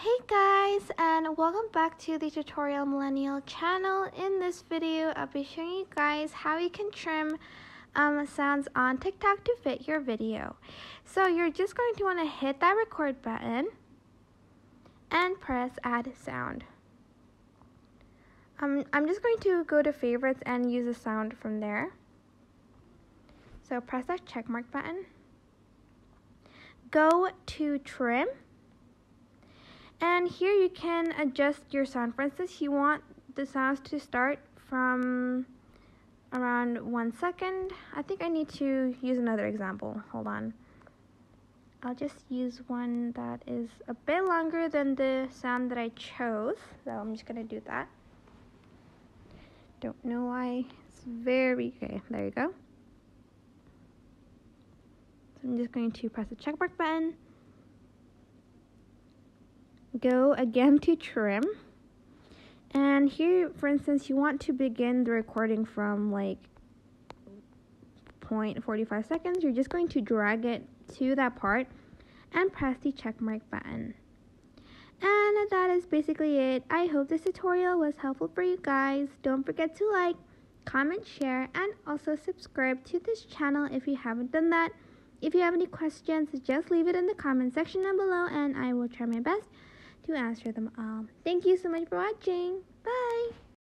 Hey guys, and welcome back to the Tutorial Millennial channel. In this video, I'll be showing you guys how you can trim sounds on TikTok to fit your video. So you're just going to want to hit that record button and press add sound. I'm just going to go to favorites and use a sound from there. So press that check mark button. Go to trim. And here you can adjust your sound. For instance, you want the sounds to start from around 1 second. I think I need to use another example. Hold on. I'll just use one that is a bit longer than the sound that I chose. So I'm just going to do that. Don't know why. It's very... Okay, there you go. So I'm just going to press the check mark button. Go again to trim, and here, for instance, you want to begin the recording from like 0.45 seconds. You're just going to drag it to that part and press the check mark button. And that is basically it. I hope this tutorial was helpful for you guys. Don't forget to like, comment, share, and also subscribe to this channel if you haven't done that. If you have any questions, just leave it in the comment section down below and I will try my best to answer them all. Thank you so much for watching. Bye!